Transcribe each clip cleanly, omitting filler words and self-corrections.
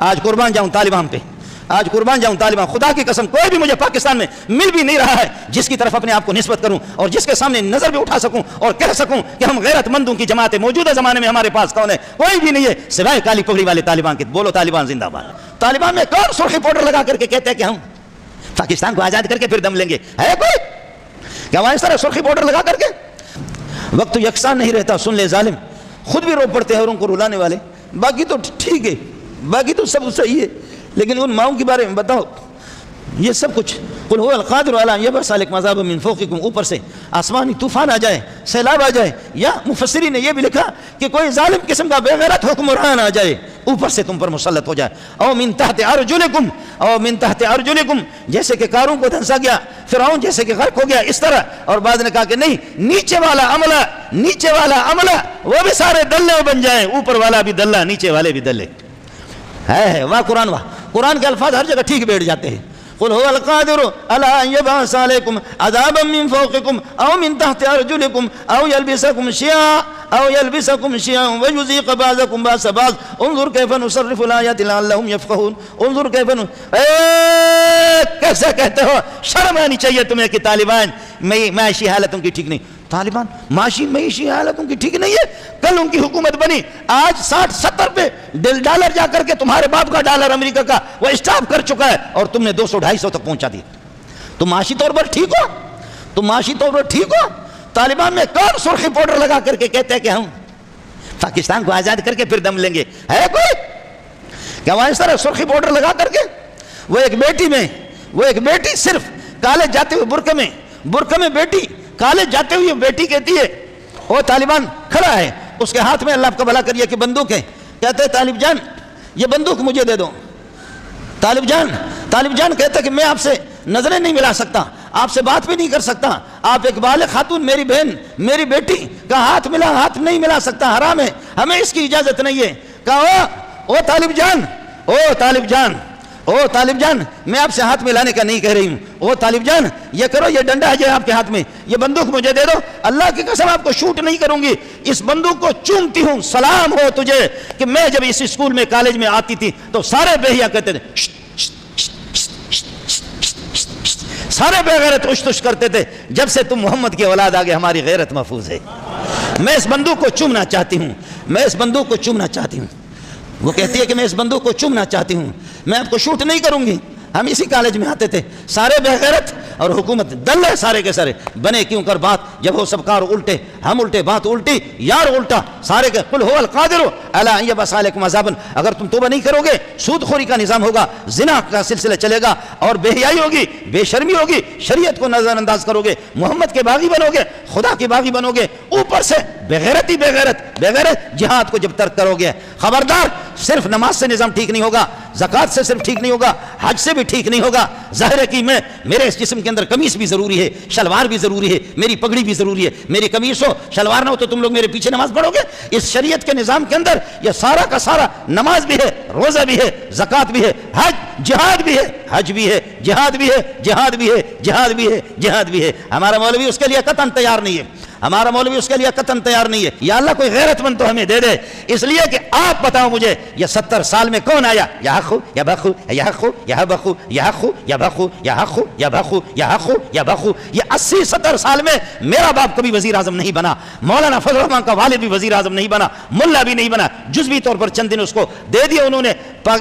آج قربان جاؤں طالبان پہ، آج قربان جاؤں طالبان. خدا کی قسم کوئی بھی مجھے پاکستان میں مل بھی نہیں رہا ہے جس کی طرف اپنے آپ کو نسبت کروں اور جس کے سامنے نظر بھی اٹھا سکوں اور کہہ سکوں کہ ہم غیرت مندوں کی جماعت ہے. موجودہ زمانے میں ہمارے پاس کون ہے؟ کوئی بھی نہیں ہے سوائے کالی پگڑی والے طالبان کے. بولو طالبان زندہ باد. طالبان میں کون سرخی پاؤڈر لگا کر کے کہتے ہیں کہ ہم پاکستان کو آزاد کر کے پھر دم لیں گے؟ ہے کوئی کیا وہاں اس طرح سرخی پاؤڈر لگا کر کے؟ وقت یکساں نہیں رہتا. سن لے ظالم، خود بھی رو پڑتے ہیں اور ان کو رلانے والے. باقی تو ٹھیک ہے، باقی تو سب صحیح ہے، لیکن ان ماؤں کے بارے میں بتاؤ. یہ سب کچھ قل هو القادر على ان يبعث عليكم عذابا من فوقكم، اوپر سے آسمانی طوفان آ جائے، سیلاب آ جائے. یا مفسرین نے یہ بھی لکھا کہ کوئی ظالم قسم کا بے غیرت حکمران آ جائے، اوپر سے تم پر مسلط ہو جائے. او من تحت ارجلکم، او من تحت ارجلکم، جیسے کہ قارون کو دھنسا گیا، فرعون جیسے کہ غرق ہو گیا اس طرح. اور بعد نے کہا کہ نہیں، نیچے والا عملہ، نیچے والا عملہ وہ بھی سارے دلے بن جائیں، اوپر والا بھی دلہ، نیچے والے بھی دلے. ہے واہ قرآن، واہ قرآن کے الفاظ ہر جگہ ٹھیک بیٹھ جاتے ہیں. قل هو القادر على ان يبعث عليكم عذابا من فوقكم او من تحت ارجلكم او يلبسكم شيعا ويذيق بعضكم باس بعض انظر كيف نصرف الايات لعلهم يفقهون. انظر كيف کیسے کہتے ہو؟ شرم آنی چاہیے تمہیں کہ طالبان معاشی حالتوں کی ٹھیک نہیں. طالبان معاشی حالتوں کی ٹھیک نہیں ہے. کل ان کی حکومت بنی، آج 60-70 پہ ڈالر جا کر کے تمہارے باپ کا ڈالر امریکہ کا وہ اسٹاپ کر چکا ہے اور تم نے 200-250 تک پہنچا دی. تم معاشی طور پر ٹھیک ہو؟ تم معاشی طور پر ٹھیک ہو؟ طالبان میں کون سرخی پاؤڈر لگا کر کے کہتے ہیں کہ ہم پاکستان کو آزاد کر کے پھر دم لیں گے؟ ہے کوئی کیا وہاں اس طرح سرخی پاؤڈر لگا کر کے؟ وہ ایک بیٹی صرف کالج جاتے ہوئے برقع میں بیٹی کالج جاتے ہوئے بیٹی کہتی ہے، وہ طالبان کھڑا ہے، اس کے ہاتھ میں اللہ آپ کا بھلا کریے کہ بندوق ہے. کہتے ہیں طالب جان یہ بندوق مجھے دے دو. طالب جان کہتا ہے کہ میں آپ سے نظریں نہیں ملا سکتا، آپ سے بات بھی نہیں کر سکتا. آپ ایک بالغ خاتون، میری بہن، میری بیٹی کا ہاتھ نہیں ملا سکتا، حرام ہے، ہمیں اس کی اجازت نہیں ہے. کہا او طالب جان میں آپ سے ہاتھ ملانے کا نہیں کہہ رہی ہوں. او طالب جان یہ کرو، یہ ڈنڈا ہے جو آپ کے ہاتھ میں، یہ بندوق مجھے دے دو. اللہ کی قسم آپ کو شوٹ نہیں کروں گی، اس بندوق کو چومتی ہوں. سلام ہو تجھے کہ میں جب اس اسکول میں کالج میں آتی تھی تو سارے بہیا کہتے تھے، سارے بے غیرت اشتش کرتے تھے. جب سے تم محمد کی اولاد آگے ہماری غیرت محفوظ ہے. میں اس بندوق کو چومنا چاہتی ہوں. وہ کہتی ہے کہ میں اس بندوق کو چومنا چاہتی ہوں، میں آپ کو شوٹ نہیں کروں گی. ہم اسی کالج میں آتے تھے، سارے بے غیرت اور حکومت دل ہے سارے کے سارے. بنے کیوں کر بات جب ہو سب کار الٹے، ہم الٹے بات الٹی، یار الٹا سارے کے. قل هو القادر على ان يبعث عليكم عذابا، اگر تم توبہ نہیں کرو گے سود خوری کا نظام ہوگا، زنا کا سلسلہ چلے گا اور بے حیائی ہوگی، بے شرمی ہوگی، شریعت کو نظر انداز کرو گے، محمد کے باغی بنو گے، خدا کے باغی بنو گے. اوپر سے بے غیرت جہاد کو جب ترک کرو گے. خبردار، صرف نماز سے نظام ٹھیک نہیں ہوگا، زکوٰۃ سے صرف ٹھیک نہیں ہوگا، حج سے بھی ٹھیک نہیں ہوگا. ظاہر ہے کہ میرے اس جسم کے اندر قمیص بھی ضروری ہے، شلوار بھی ضروری ہے، میری پگڑی بھی ضروری ہے. میری قمیص ہو، شلوار نہ ہو تو تم لوگ میرے پیچھے نماز پڑھو گے؟ اس شریعت کے نظام کے اندر یہ سارا کا سارا نماز بھی ہے، روزہ بھی ہے، زکوٰۃ بھی ہے، جہاد بھی ہے. ہمارا مولوی اس کے لیے قطعاً تیار نہیں ہے. یا اللہ کوئی غیرت مند تو ہمیں دے دے. اس لیے کہ آپ بتاؤ مجھے یہ 70 سال میں کون آیا؟ یا حقو یا بخو یا حقو یا بخو یا حقو یا بخو یا حقو یا بخو یا حقو یا بخو. یہ 80-70 سال میں میرا باپ کبھی وزیر اعظم نہیں بنا، مولانا فضل الرحمان کا والد بھی وزیر اعظم نہیں بنا، ملا بھی نہیں بنا. جزوی طور پر چند دن اس کو دے دیا انہوں نے،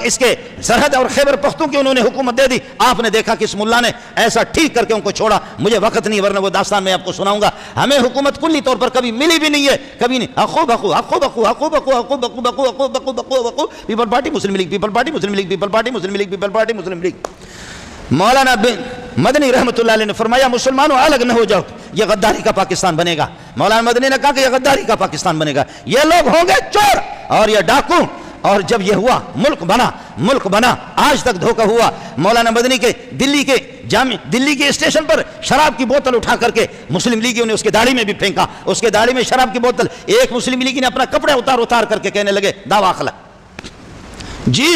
اس کے سرحد اور خیبر پختون کی انہوں نے حکومت دے دی. آپ نے دیکھا کہ اس ملا نے ایسا ٹھیک کر کے ان کو چھوڑا. مجھے وقت نہیں ورنہ وہ داستان میں آپ کو سناؤں گا. ہمیں حکومت کلی طور پر کبھی ملی بھی نہیں ہے، کبھی نہیں. حقو بخو حقو بخو حقو بخو حقو بخو بخو حقو بخو بخو بخو پیپل پارٹی مسلم لیگ، پیپل پارٹی مسلم لیگ، پیپل پارٹی مسلم لیگ، پیپل پارٹی مسلم لیگ. مولانا مدنی رحمۃ اللہ علیہ نے فرمایا مسلمانوں الگ نہ ہو جاؤ، یہ غداری کا پاکستان بنے گا. مولانا مدنی نے کہا کہ یہ غداری کا پاکستان بنے گا، یہ لوگ ہوں گے چور اور یہ ڈاکو. اور جب یہ ہوا ملک بنا آج تک دھوکہ ہوا. مولانا مدنی کے دلی کے اسٹیشن پر شراب کی بوتل اٹھا کر کے مسلم لیگیوں نے اس کے داڑھی میں بھی پھینکا. اس کے داڑھی میں شراب کی بوتل. ایک مسلم لیگی نے اپنا کپڑے اتار کر کے کہنے لگے دعویٰ خلا. جی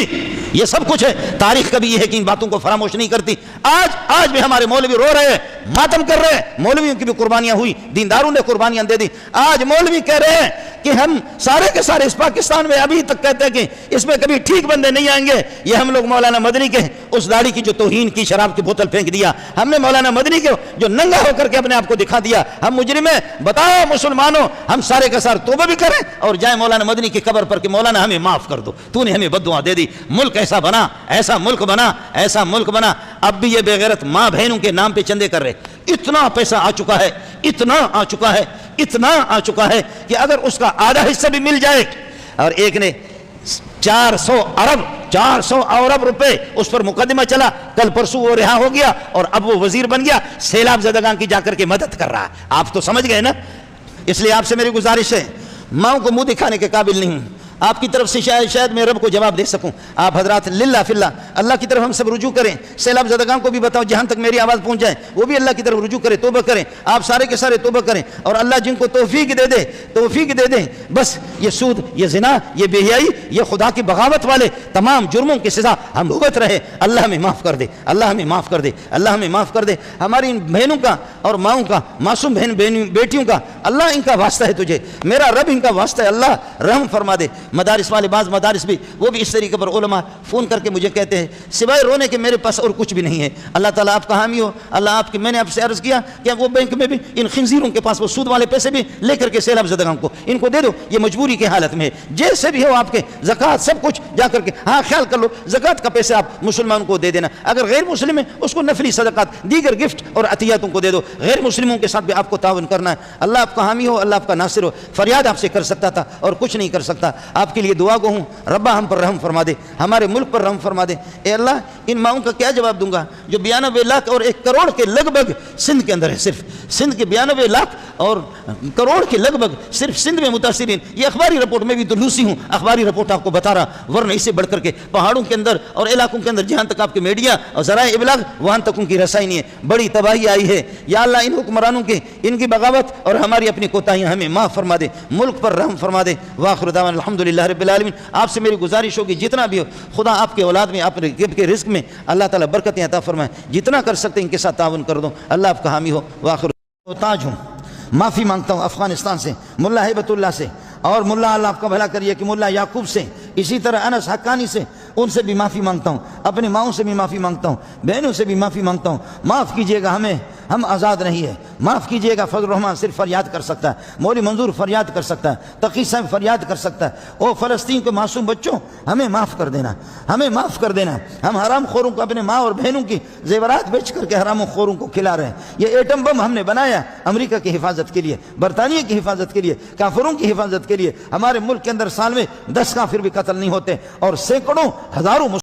یہ سب کچھ ہے. تاریخ کبھی یہ ہے کہ ان باتوں کو فراموش نہیں کرتی. آج بھی ہمارے مولوی رو رہے ہیں, ماتم کر رہے ہیں. مولویوں کی بھی قربانیاں ہوئی, دینداروں نے قربانیاں دے دی. آج مولوی کہہ رہے ہیں کہ ہم سارے کے سارے اس پاکستان میں ابھی تک کہتے ہیں کہ اس میں کبھی ٹھیک بندے نہیں آئیں گے. یہ ہم لوگ مولانا مدنی کے اس داڑھی کی جو توہین کی, شراب کی بوتل پھینک دیا. ہم نے مولانا مدنی کے جو ننگا ہو کر کے اپنے آپ کو دکھا دیا, ہم مجرم ہیں. بتاؤ مسلمانوں, ہم سارے کا سارے توبہ بھی کریں اور جائیں مولانا مدنی کی قبر پر کہ مولانا ہمیں معاف کر دو, تو نے ہمیں بددعا دے دی. ملک ایسا بنا, ایسا ملک بنا, ایسا ملک بنا. اب بھی یہ بے غیرت ماں بہنوں کے نام پہ چندے کر رہے. اتنا پیسہ آ چکا ہے, اتنا آ چکا ہے, اتنا آ چکا ہے کہ اگر اس کا آدھا حصہ بھی مل جائے. اور ایک نے 400 ارب روپے اس پر مقدمہ چلا, کل پرسوں وہ رہا ہو گیا اور اب وہ وزیر بن گیا, سیلاب زدگان کی جا کر کے مدد کر رہا ہے. آپ تو سمجھ گئے نا. اس لیے آپ سے میری گزارش ہے, ماؤں کو منہ دکھانے کے قابل نہیں ہوں. آپ کی طرف سے شاید میں رب کو جواب دے سکوں. آپ حضرات للہ فی اللہ اللہ کی طرف ہم سب رجوع کریں. سیلاب زدگان کو بھی بتاؤ, جہاں تک میری آواز پہنچ جائے وہ بھی اللہ کی طرف رجوع کریں, توبہ کریں. آپ سارے کے سارے توبہ کریں اور اللہ جن کو توفیق دے دے. بس یہ سود, یہ زنا, یہ بے حیائی, یہ خدا کی بغاوت والے تمام جرموں کی سزا ہم بھگت رہے. اللہ ہمیں معاف کر دے, اللہ ہمیں معاف کر دے, اللہ ہمیں معاف کر دے. ہماری ان بہنوں کا اور ماؤں کا, معصوم بہن بیٹیوں کا اللہ ان کا واسطہ ہے تجھے, میرا رب ان کا واسطہ ہے, اللہ رحم فرما دے. مدارس والے, بعض مدارس بھی وہ بھی اس طریقے پر علماء فون کر کے مجھے کہتے ہیں سوائے رونے کے میرے پاس اور کچھ بھی نہیں ہے. اللہ تعالیٰ آپ کا حامی ہو. اللہ آپ کی, میں نے آپ سے عرض کیا کہ وہ بینک میں بھی ان خنزیروں کے پاس وہ سود والے پیسے بھی لے کر کے سیلاب زدگان کو ان کو دے دو. یہ مجبوری کی حالت میں ہے, جیسے بھی ہو آپ کے زکوٰۃ سب کچھ جا کر کے, ہاں خیال کر لو زکوٰۃ کا پیسے آپ مسلمانوں کو دے دینا. اگر غیر مسلم ہے اس کو نفلی صدقات, دیگر گفٹ اور عطیاتوں کو دے دو. غیر مسلموں کے ساتھ بھی آپ کو تعاون کرنا ہے. اللہ آپ کا حامی ہو, اللہ آپ کا ناصر ہو. فریاد آپ سے کر سکتا تھا اور کچھ نہیں کر سکتا. آپ کے لیے دعا گو ہوں, ربا ہم پر رحم فرما دے, ہمارے ملک پر رحم فرما دے. اے اللہ, ان ماؤں کا کیا جواب دوں گا جو 92 لاکھ اور 1 کروڑ کے لگ بھگ سندھ کے اندر ہے. صرف سندھ کے 92 لاکھ اور کروڑ کے لگ بھگ صرف سندھ میں متاثرین. یہ اخباری رپورٹ میں بھی تو لوسی ہوں, اخباری رپورٹ آپ کو بتا رہا, ورنہ اس سے بڑھ کر کے پہاڑوں کے اندر اور علاقوں کے اندر جہاں تک آپ کے میڈیا اور ذرائع ابلاغ وہاں تک ان کی رسائی نہیں ہے. بڑی تباہی آئی ہے. یا اللہ ان حکمرانوں کے, ان کی بغاوت اور ہماری اپنی کوتاہیاں ہمیں معاف فرما دے, ملک پر رحم فرما دے. واخر دعوانا الحمدللہ رب العالمین. آپ سے میری گزارش ہوگی جتنا بھی ہو, خدا آپ کے اولاد میں, آپ کے رزق میں اللہ تعالیٰ برکتیں عطا فرمائے. جتنا کر سکتے ان کے ساتھ تعاون کر دو. اللہ آپ کا حامی ہو. واخر تاج ہوں, معافی مانگتا ہوں افغانستان سے, ملا ہیبت اللہ سے, اور ملا اللہ آپ کا بھلا کریے کہ ملا یعقوب سے, اسی طرح انس حقانی سے, ان سے بھی معافی مانگتا ہوں. اپنی ماؤں سے بھی معافی مانگتا ہوں, بہنوں سے بھی معافی مانگتا ہوں. معاف کیجئے گا ہمیں, ہم آزاد نہیں ہے. معاف کیجئے گا. فضل الرحمان صرف فریاد کر سکتا ہے, مولوی منظور فریاد کر سکتا ہے, تقی صاحب فریاد کر سکتا ہے. او فلسطین کے معصوم بچوں, ہمیں معاف کر دینا, ہمیں معاف کر دینا. ہم حرام خوروں کو اپنے ماں اور بہنوں کی زیورات بیچ کر کے حرام خوروں کو کھلا رہے ہیں. یہ ایٹم بم ہم نے بنایا امریکہ کی حفاظت کے لیے, برطانیہ کی حفاظت کے لیے, کافروں کی حفاظت کے لیے. ہمارے ملک کے اندر سال میں 10 کافر بھی قتل نہیں ہوتے اور سینکڑوں ہزاروں